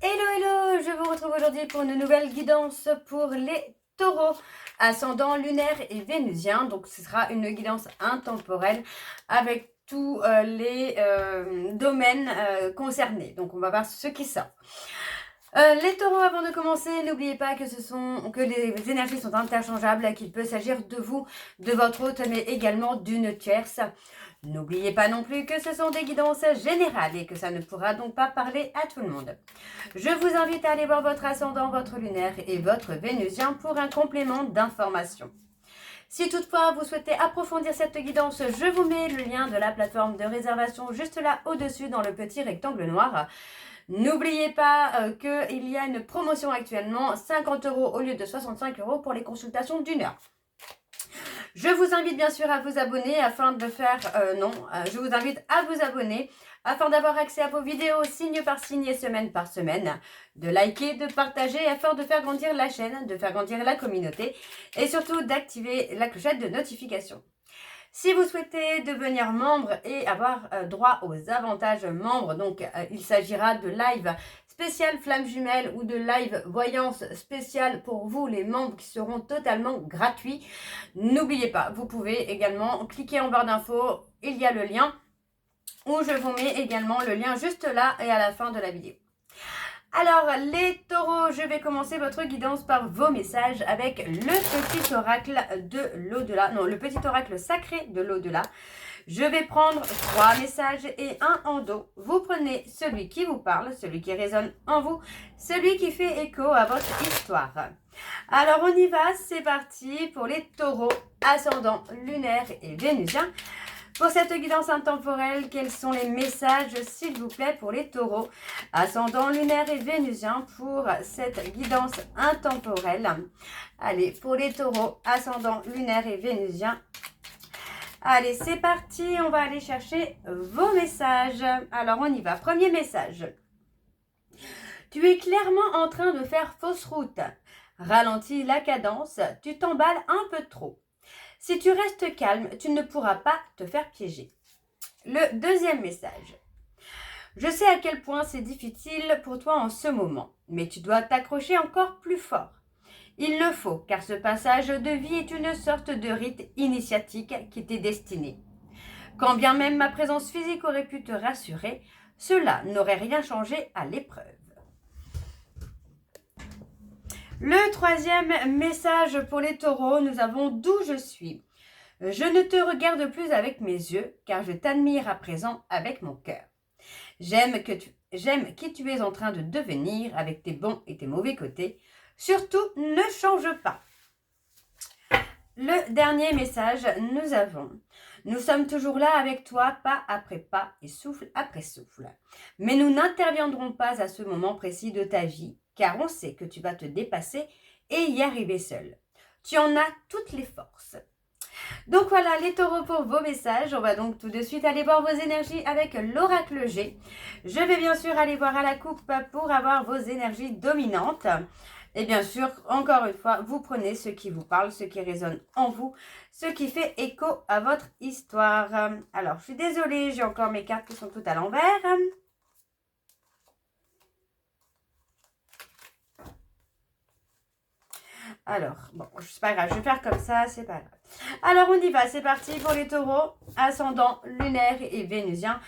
Hello, hello, je vous retrouve aujourd'hui pour une nouvelle guidance pour les taureaux, ascendant lunaire et vénusien. Donc, ce sera une guidance intemporelle avec tous les domaines concernés. Donc, on va voir ce qui sort. Les taureaux, avant de commencer, n'oubliez pas que les énergies sont interchangeables, qu'il peut s'agir de vous, de votre hôte, mais également d'une tierce. N'oubliez pas non plus que ce sont des guidances générales et que ça ne pourra donc pas parler à tout le monde. Je vous invite à aller voir votre ascendant, votre lunaire et votre vénusien pour un complément d'information. Si toutefois vous souhaitez approfondir cette guidance, je vous mets le lien de la plateforme de réservation juste là au-dessus dans le petit rectangle noir. N'oubliez pas qu'il y a une promotion actuellement, 50 € au lieu de 65 € pour les consultations d'1 heure. Je vous invite bien sûr à vous abonner afin de faire... je vous invite à vous abonner afin d'avoir accès à vos vidéos signe par signe et semaine par semaine, de liker, de partager afin de faire grandir la chaîne, de faire grandir la communauté et surtout d'activer la clochette de notification. Si vous souhaitez devenir membre et avoir droit aux avantages membres, donc il s'agira de live spécial flamme jumelle ou de live voyance spéciale pour vous les membres qui seront totalement gratuits. N'oubliez pas, vous pouvez également cliquer en barre d'infos, il y a le lien où je vous mets également le lien juste là et à la fin de la vidéo. Alors les taureaux, je vais commencer votre guidance par vos messages avec le petit oracle de l'au-delà, non, le petit oracle sacré de l'au-delà. Je vais prendre 3 messages et un en dos. Vous prenez celui qui vous parle, celui qui résonne en vous, celui qui fait écho à votre histoire. Alors on y va, c'est parti pour les taureaux, ascendant lunaire et vénusien. Pour cette guidance intemporelle, quels sont les messages, s'il vous plaît, pour les taureaux, ascendant lunaire et vénusien, pour cette guidance intemporelle? Allez, pour les taureaux, ascendant lunaire et vénusien. Allez, c'est parti, on va aller chercher vos messages. Alors, on y va. Premier message. Tu es clairement en train de faire fausse route. Ralentis la cadence, tu t'emballes un peu trop. Si tu restes calme, tu ne pourras pas te faire piéger. Le deuxième message. Je sais à quel point c'est difficile pour toi en ce moment, mais tu dois t'accrocher encore plus fort. Il le faut, car ce passage de vie est une sorte de rite initiatique qui t'est destiné. Quand bien même ma présence physique aurait pu te rassurer, cela n'aurait rien changé à l'épreuve. Le troisième message pour les taureaux, nous avons d'où je suis. Je ne te regarde plus avec mes yeux, car je t'admire à présent avec mon cœur. J'aime qui tu es en train de devenir avec tes bons et tes mauvais côtés. Surtout, ne change pas. Le dernier message, nous sommes toujours là avec toi, pas après pas et souffle après souffle. Mais nous n'interviendrons pas à ce moment précis de ta vie, car on sait que tu vas te dépasser et y arriver seul. Tu en as toutes les forces. Donc voilà les taureaux pour vos messages. On va donc tout de suite aller voir vos énergies avec l'oracle G. Je vais bien sûr aller voir à la coupe pour avoir vos énergies dominantes. Et bien sûr, encore une fois, vous prenez ce qui vous parle, ce qui résonne en vous, ce qui fait écho à votre histoire. Alors, je suis désolée, j'ai encore mes cartes qui sont toutes à l'envers. Alors, bon, c'est pas grave, je vais faire comme ça, c'est pas grave. Alors, on y va, c'est parti pour les taureaux, ascendant lunaire et vénusien.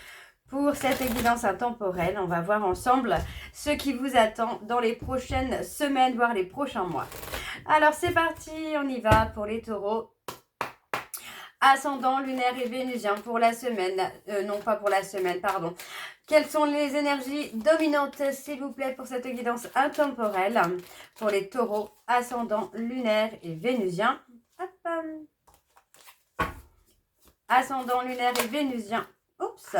Pour cette guidance intemporelle, on va voir ensemble ce qui vous attend dans les prochaines semaines, voire les prochains mois. Alors, c'est parti, on y va pour les taureaux. Ascendant lunaire et vénusien pour la semaine, non pas pour la semaine, pardon. Quelles sont les énergies dominantes, s'il vous plaît, pour cette guidance intemporelle pour les taureaux, ascendant lunaire et vénusien? Hop. Ascendant lunaire et vénusien. Oups.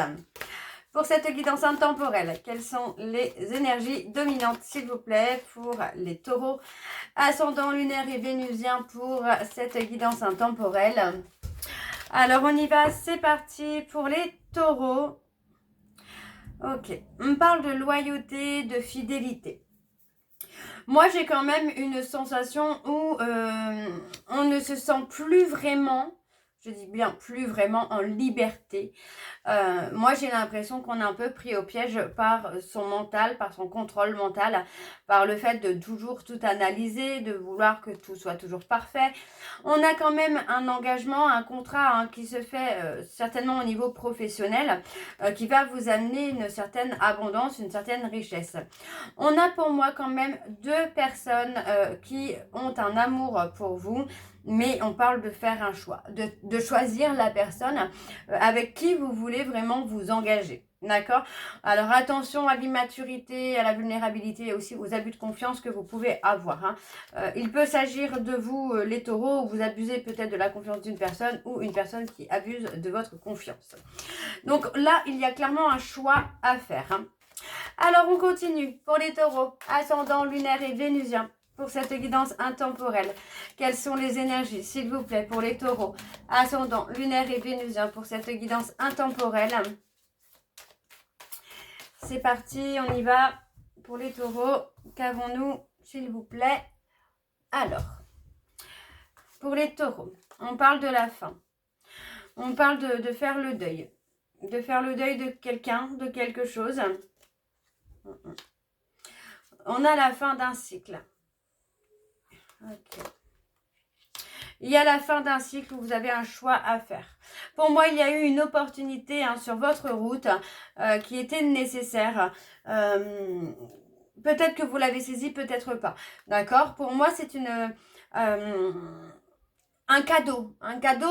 Pour cette guidance intemporelle, quelles sont les énergies dominantes, s'il vous plaît, pour les taureaux, ascendant lunaire et vénusien pour cette guidance intemporelle? Alors, on y va, c'est parti pour les taureaux. Ok, on parle de loyauté, de fidélité. Moi, j'ai quand même une sensation où on ne se sent plus vraiment, je dis bien plus vraiment en liberté. Moi, j'ai l'impression qu'on est un peu pris au piège par son mental, par son contrôle mental, par le fait de toujours tout analyser, de vouloir que tout soit toujours parfait. On a quand même un engagement, un contrat hein, qui se fait certainement au niveau professionnel, qui va vous amener une certaine abondance, une certaine richesse. On a pour moi quand même deux personnes qui ont un amour pour vous, mais on parle de faire un choix, de choisir la personne avec qui vous voulez vraiment vous engager. D'accord? Alors attention à l'immaturité, à la vulnérabilité et aussi aux abus de confiance que vous pouvez avoir. Hein. Il peut s'agir de vous, les taureaux, où vous abusez peut-être de la confiance d'une personne ou une personne qui abuse de votre confiance. Donc là, il y a clairement un choix à faire. Hein. Alors on continue pour les taureaux, ascendant lunaire et vénusien. Pour cette guidance intemporelle, quelles sont les énergies, s'il vous plaît, pour les taureaux, ascendant lunaire et vénusien, pour cette guidance intemporelle? C'est parti, on y va pour les taureaux. Qu'avons-nous, s'il vous plaît? Alors, pour les taureaux, on parle de la fin. On parle de faire le deuil. De faire le deuil de quelqu'un, de quelque chose. On a la fin d'un cycle. Ok. Il y a la fin d'un cycle où vous avez un choix à faire. Pour moi, il y a eu une opportunité hein, sur votre route qui était nécessaire. Peut-être que vous l'avez saisie, peut-être pas. D'accord? Pour moi, c'est un cadeau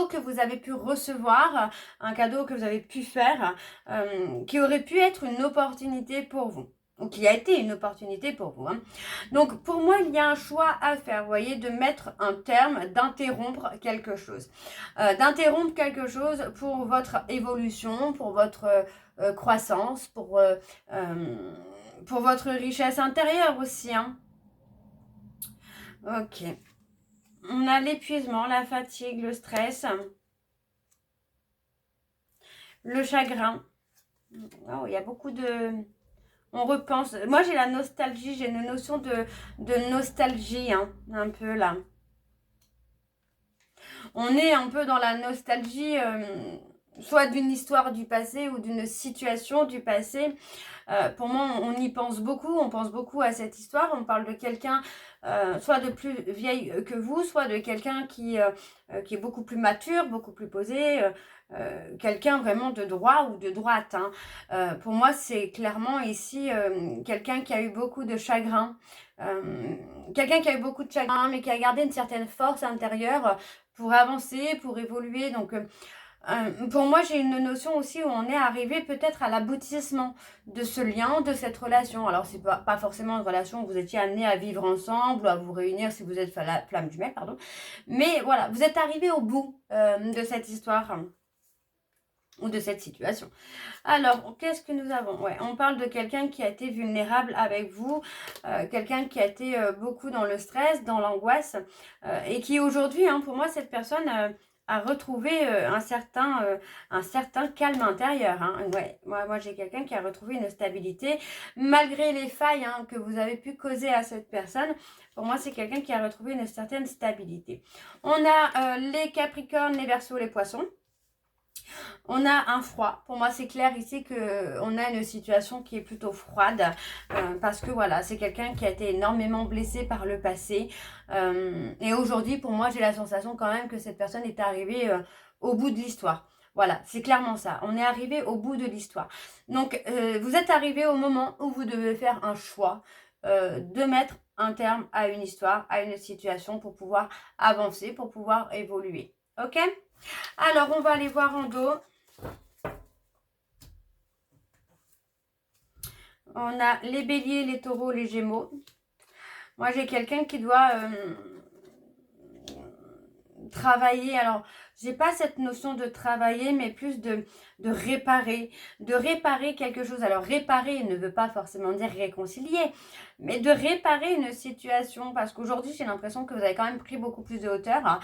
que vous avez pu recevoir, un cadeau que vous avez pu faire, qui aurait pu être une opportunité pour vous. Ou qui a été une opportunité pour vous. Hein. Donc, pour moi, il y a un choix à faire, vous voyez, de mettre un terme, d'interrompre quelque chose. D'interrompre quelque chose pour votre évolution, pour votre croissance, pour votre richesse intérieure aussi. Hein. Ok. On a l'épuisement, la fatigue, le stress, le chagrin. Oh, il y a beaucoup de... On repense. Moi, j'ai la nostalgie. J'ai une notion de nostalgie, hein, un peu là. On est un peu dans la nostalgie, soit d'une histoire du passé ou d'une situation du passé. Pour moi, on y pense beaucoup. On pense beaucoup à cette histoire. On parle de quelqu'un, soit de plus vieille que vous, soit de quelqu'un qui est beaucoup plus mature, beaucoup plus posé. Quelqu'un vraiment de droit ou de droite. Hein. Pour moi, c'est clairement ici quelqu'un qui a eu beaucoup de chagrin. Quelqu'un qui a eu beaucoup de chagrin, mais qui a gardé une certaine force intérieure pour avancer, pour évoluer. Donc, pour moi, j'ai une notion aussi où on est arrivé peut-être à l'aboutissement de ce lien, de cette relation. Alors, c'est pas forcément une relation où vous étiez amenés à vivre ensemble, à vous réunir si vous êtes la flamme jumelle, pardon. Mais voilà, vous êtes arrivé au bout de cette histoire. Ou de cette situation. Alors, qu'est-ce que nous avons? Ouais, on parle de quelqu'un qui a été vulnérable avec vous, quelqu'un qui a été beaucoup dans le stress, dans l'angoisse, et qui aujourd'hui, hein, pour moi, cette personne a retrouvé un certain calme intérieur. Hein. Ouais, moi j'ai quelqu'un qui a retrouvé une stabilité, malgré les failles hein, que vous avez pu causer à cette personne. Pour moi, c'est quelqu'un qui a retrouvé une certaine stabilité. On a les Capricornes, les Verseaux, les Poissons. On a un froid. Pour moi, c'est clair ici qu'on a une situation qui est plutôt froide parce que voilà, c'est quelqu'un qui a été énormément blessé par le passé. Et aujourd'hui, pour moi, j'ai la sensation quand même que cette personne est arrivée au bout de l'histoire. Voilà, c'est clairement ça. On est arrivé au bout de l'histoire. Donc, vous êtes arrivé au moment où vous devez faire un choix de mettre un terme à une histoire, à une situation pour pouvoir avancer, pour pouvoir évoluer. Ok ? Alors, on va aller voir en dos. On a les béliers, les taureaux, les gémeaux. Moi, j'ai quelqu'un qui doit travailler. Alors, j'ai pas cette notion de travailler, mais plus de réparer. De réparer quelque chose. Alors, réparer ne veut pas forcément dire réconcilier, mais de réparer une situation. Parce qu'aujourd'hui, j'ai l'impression que vous avez quand même pris beaucoup plus de hauteur hein,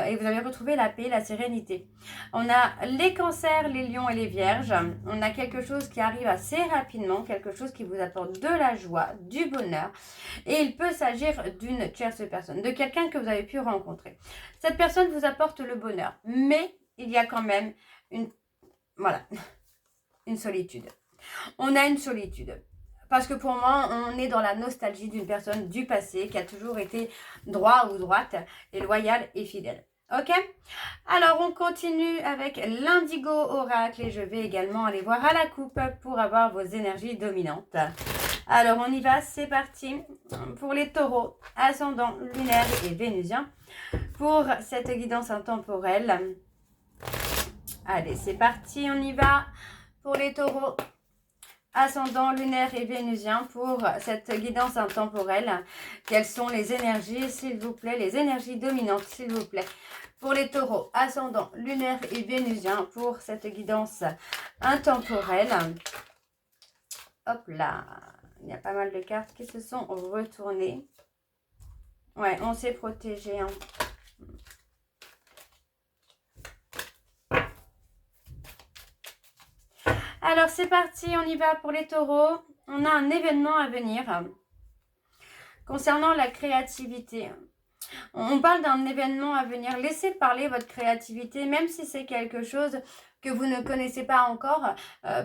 et vous avez retrouvé la paix, la sérénité. On a les cancers, les lions et les vierges. On a quelque chose qui arrive assez rapidement, quelque chose qui vous apporte de la joie, du bonheur. Et il peut s'agir d'une tierce personne, de quelqu'un que vous avez pu rencontrer. Cette personne vous apporte le bonheur, mais il y a quand même une... Voilà. une solitude. On a une solitude. Parce que pour moi, on est dans la nostalgie d'une personne du passé qui a toujours été droit ou droite et loyale et fidèle. Ok? Alors, on continue avec l'indigo oracle et je vais également aller voir à la coupe pour avoir vos énergies dominantes. Alors, on y va, c'est parti pour les taureaux, ascendant, lunaire et vénusien pour cette guidance intemporelle. Allez, c'est parti, on y va pour les taureaux. Ascendant, lunaire et vénusien pour cette guidance intemporelle. Quelles sont les énergies, s'il vous plaît, les énergies dominantes, s'il vous plaît, pour les taureaux, ascendant, lunaire et vénusien pour cette guidance intemporelle. Hop là, il y a pas mal de cartes qui se sont retournées. Ouais, on s'est protégé, hein. Alors, c'est parti, on y va pour les taureaux. On a un événement à venir concernant la créativité. On parle d'un événement à venir. Laissez parler votre créativité, même si c'est quelque chose que vous ne connaissez pas encore.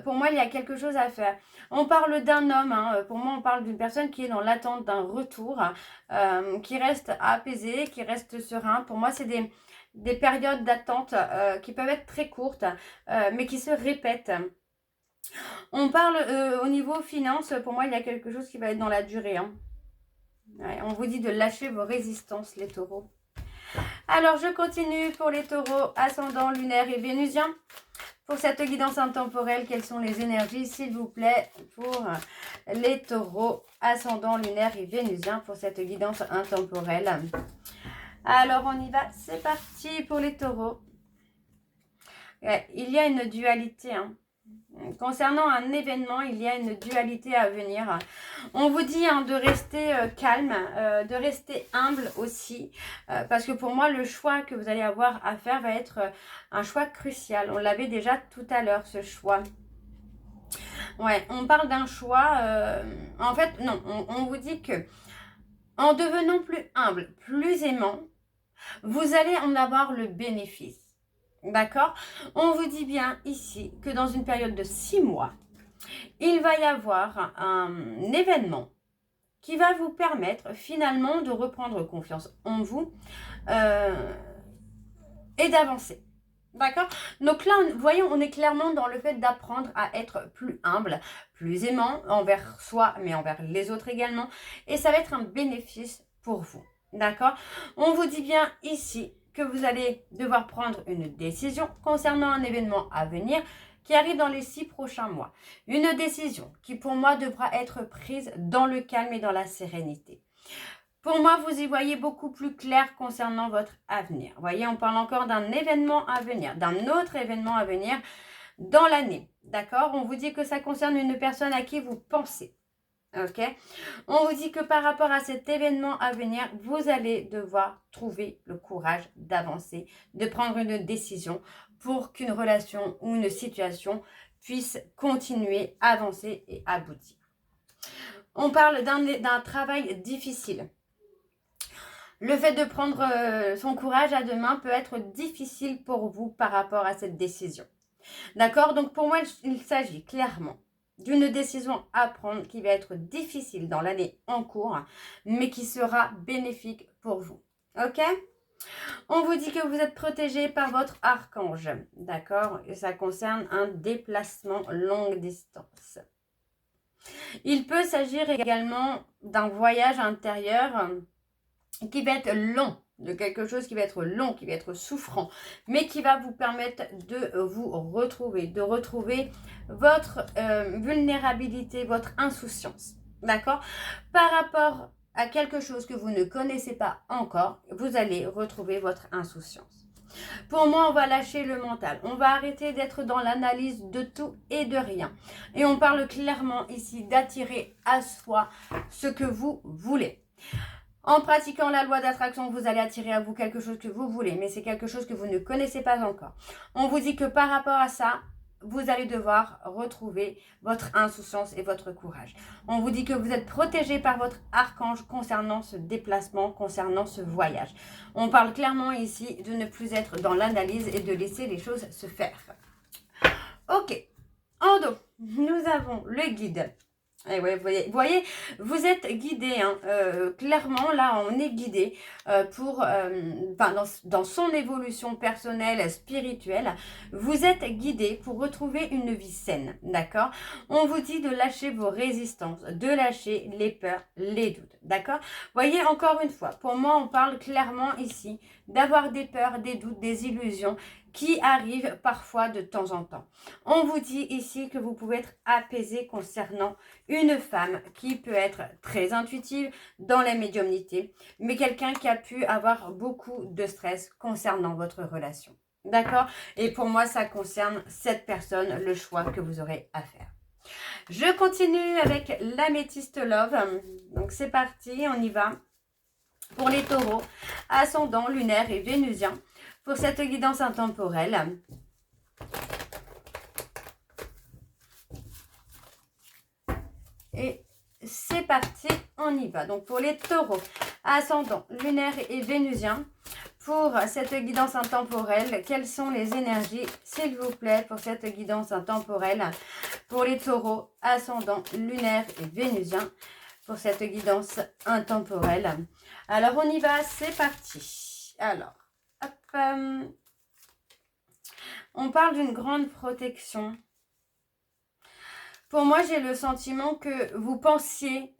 Pour moi, il y a quelque chose à faire. On parle d'un homme. Hein. Pour moi, on parle d'une personne qui est dans l'attente d'un retour, qui reste apaisé, qui reste serein. Pour moi, c'est des périodes d'attente qui peuvent être très courtes, mais qui se répètent. On parle au niveau finance, pour moi il y a quelque chose qui va être dans la durée. Hein. Ouais, on vous dit de lâcher vos résistances les taureaux. Alors je continue pour les taureaux, ascendant, lunaire et vénusien. Pour cette guidance intemporelle, quelles sont les énergies s'il vous plaît pour les taureaux, ascendant, lunaire et vénusien pour cette guidance intemporelle. Alors on y va, c'est parti pour les taureaux. Ouais, il y a une dualité, hein. Concernant un événement, il y a une dualité à venir. On vous dit hein, de rester calme, de rester humble aussi. Parce que pour moi, le choix que vous allez avoir à faire va être un choix crucial. On l'avait déjà tout à l'heure, ce choix. Ouais, on parle d'un choix. En fait, non, on vous dit que en devenant plus humble, plus aimant, vous allez en avoir le bénéfice. D'accord? On vous dit bien ici que dans une période de 6 mois, il va y avoir un événement qui va vous permettre finalement de reprendre confiance en vous et d'avancer. D'accord? Donc là, voyons, on est clairement dans le fait d'apprendre à être plus humble, plus aimant envers soi, mais envers les autres également. Et ça va être un bénéfice pour vous. D'accord? On vous dit bien ici que vous allez devoir prendre une décision concernant un événement à venir qui arrive dans les 6 prochains mois. Une décision qui pour moi devra être prise dans le calme et dans la sérénité. Pour moi, vous y voyez beaucoup plus clair concernant votre avenir. Vous voyez, on parle encore d'un événement à venir, d'un autre événement à venir dans l'année. D'accord? On vous dit que ça concerne une personne à qui vous pensez. Ok, on vous dit que par rapport à cet événement à venir, vous allez devoir trouver le courage d'avancer, de prendre une décision pour qu'une relation ou une situation puisse continuer, avancer et aboutir. On parle d'un travail difficile. Le fait de prendre son courage à deux mains peut être difficile pour vous par rapport à cette décision. D'accord? Donc pour moi, il s'agit clairement d'une décision à prendre qui va être difficile dans l'année en cours, mais qui sera bénéfique pour vous. Ok? On vous dit que vous êtes protégé par votre archange. D'accord? Et ça concerne un déplacement longue distance. Il peut s'agir également d'un voyage intérieur qui va être long, de quelque chose qui va être long, qui va être souffrant, mais qui va vous permettre de vous retrouver, de retrouver votre vulnérabilité, votre insouciance, d'accord? Par rapport à quelque chose que vous ne connaissez pas encore, vous allez retrouver votre insouciance. Pour moi, on va lâcher le mental. On va arrêter d'être dans l'analyse de tout et de rien. Et on parle clairement ici d'attirer à soi ce que vous voulez. En pratiquant la loi d'attraction, vous allez attirer à vous quelque chose que vous voulez, mais c'est quelque chose que vous ne connaissez pas encore. On vous dit que par rapport à ça, vous allez devoir retrouver votre insouciance et votre courage. On vous dit que vous êtes protégé par votre archange concernant ce déplacement, concernant ce voyage. On parle clairement ici de ne plus être dans l'analyse et de laisser les choses se faire. Ok. En dos, nous avons le guide. Et ouais, vous êtes guidé, hein. Clairement, là, on est guidé dans son évolution personnelle, spirituelle. Vous êtes guidé pour retrouver une vie saine, d'accord? On vous dit de lâcher vos résistances, de lâcher les peurs, les doutes, d'accord? Voyez, encore une fois, pour moi, on parle clairement ici d'avoir des peurs, des doutes, des illusions qui arrivent parfois de temps en temps. On vous dit ici que vous pouvez être apaisé concernant une femme qui peut être très intuitive dans la médiumnité, mais quelqu'un qui a pu avoir beaucoup de stress concernant votre relation. D'accord? Et pour moi, ça concerne cette personne, le choix que vous aurez à faire. Je continue avec l'améthyste love. Donc c'est parti, on y va. Pour les taureaux, ascendant, lunaire et vénusien, pour cette guidance intemporelle. Et c'est parti, on y va. Donc pour les taureaux, ascendant, lunaire et vénusien, pour cette guidance intemporelle, quelles sont les énergies, s'il vous plaît, pour cette guidance intemporelle, pour les taureaux, ascendant, lunaire et vénusien, pour cette guidance intemporelle. Alors on y va, c'est parti. Alors, hop, on parle d'une grande protection. Pour moi, j'ai le sentiment que vous pensiez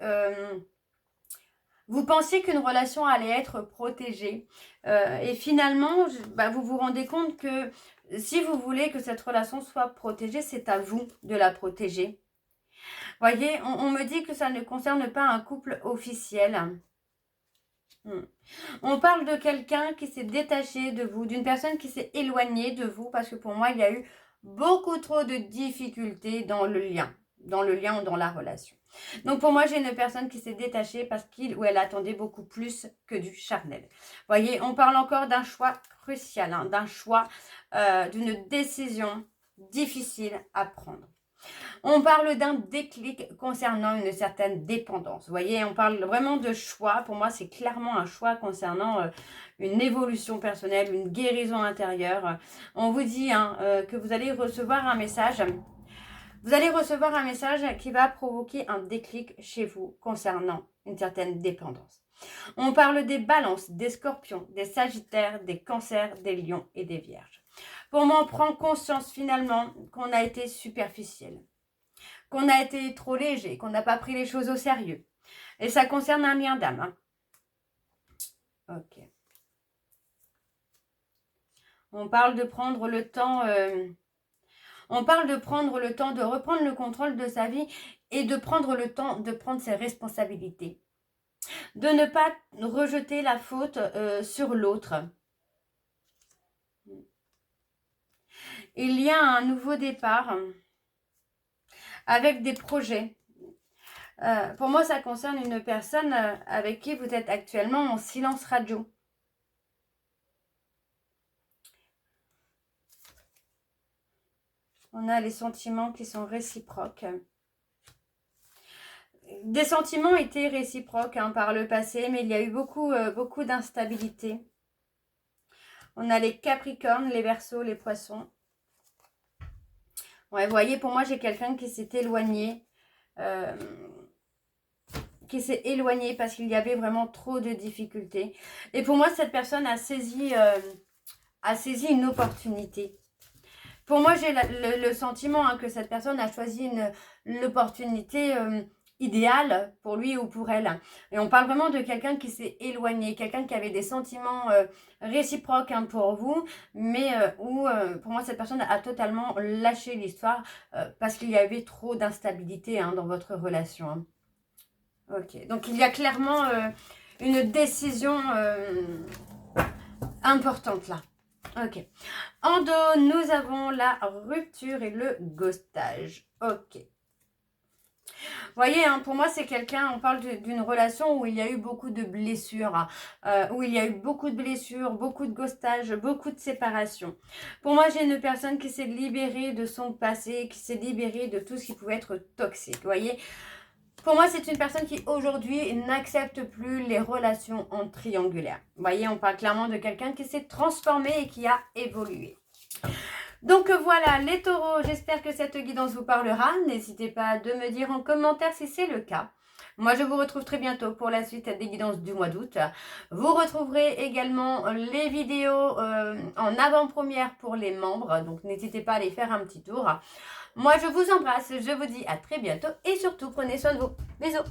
qu'une relation allait être protégée. Et finalement, vous vous rendez compte que si vous voulez que cette relation soit protégée, c'est à vous de la protéger. Voyez, on me dit que ça ne concerne pas un couple officiel. On parle de quelqu'un qui s'est détaché de vous, d'une personne qui s'est éloignée de vous, parce que pour moi, il y a eu beaucoup trop de difficultés dans le lien ou dans la relation. Donc pour moi, j'ai une personne qui s'est détachée parce qu'il ou elle attendait beaucoup plus que du charnel. Voyez, on parle encore d'un choix crucial, hein, d'un choix, d'une décision difficile à prendre. On parle d'un déclic concernant une certaine dépendance. Vous voyez, on parle vraiment de choix. Pour moi, c'est clairement un choix concernant une évolution personnelle, une guérison intérieure. On vous dit que vous allez recevoir un message. Vous allez recevoir un message qui va provoquer un déclic chez vous concernant une certaine dépendance. On parle des balances, des scorpions, des sagittaires, des cancers, des lions et des vierges. Pour moi, on prend conscience finalement qu'on a été superficiel, qu'on a été trop léger, qu'on n'a pas pris les choses au sérieux. Et ça concerne un lien d'âme. Hein. Ok. On parle de prendre le temps... on parle de prendre le temps de reprendre le contrôle de sa vie et de prendre le temps de prendre ses responsabilités. De ne pas rejeter la faute sur l'autre. Il y a un nouveau départ avec des projets. Pour moi, ça concerne une personne avec qui vous êtes actuellement en silence radio. On a les sentiments qui sont réciproques. Des sentiments étaient réciproques par le passé, mais il y a eu beaucoup d'instabilité. On a les Capricornes, les Verseaux, les Poissons. Ouais, vous voyez, pour moi, j'ai quelqu'un qui s'est éloigné. Parce qu'il y avait vraiment trop de difficultés. Et pour moi, cette personne a saisi une opportunité. Pour moi, j'ai le sentiment que cette personne a choisi l'opportunité idéale pour lui ou pour elle. Et on parle vraiment de quelqu'un qui s'est éloigné, quelqu'un qui avait des sentiments réciproques pour vous, mais où pour moi, cette personne a totalement lâché l'histoire parce qu'il y avait trop d'instabilité dans votre relation. Hein. Ok, donc il y a clairement une décision importante là. Ok. En dos, nous avons la rupture et le ghostage. Ok. Vous voyez, pour moi, c'est quelqu'un, on parle d'une relation où il y a eu beaucoup de blessures, où il y a eu beaucoup de blessures, beaucoup de ghostage, beaucoup de séparation. Pour moi, j'ai une personne qui s'est libérée de son passé, qui s'est libérée de tout ce qui pouvait être toxique. Vous voyez, pour moi, c'est une personne qui, aujourd'hui, n'accepte plus les relations en triangulaire. Vous voyez, on parle clairement de quelqu'un qui s'est transformé et qui a évolué. Donc voilà les taureaux, j'espère que cette guidance vous parlera. N'hésitez pas de me dire en commentaire si c'est le cas. Moi, je vous retrouve très bientôt pour la suite des guidances du mois d'août. Vous retrouverez également les vidéos en avant-première pour les membres. Donc, n'hésitez pas à aller faire un petit tour. Moi, je vous embrasse. Je vous dis à très bientôt. Et surtout, prenez soin de vous. Bisous.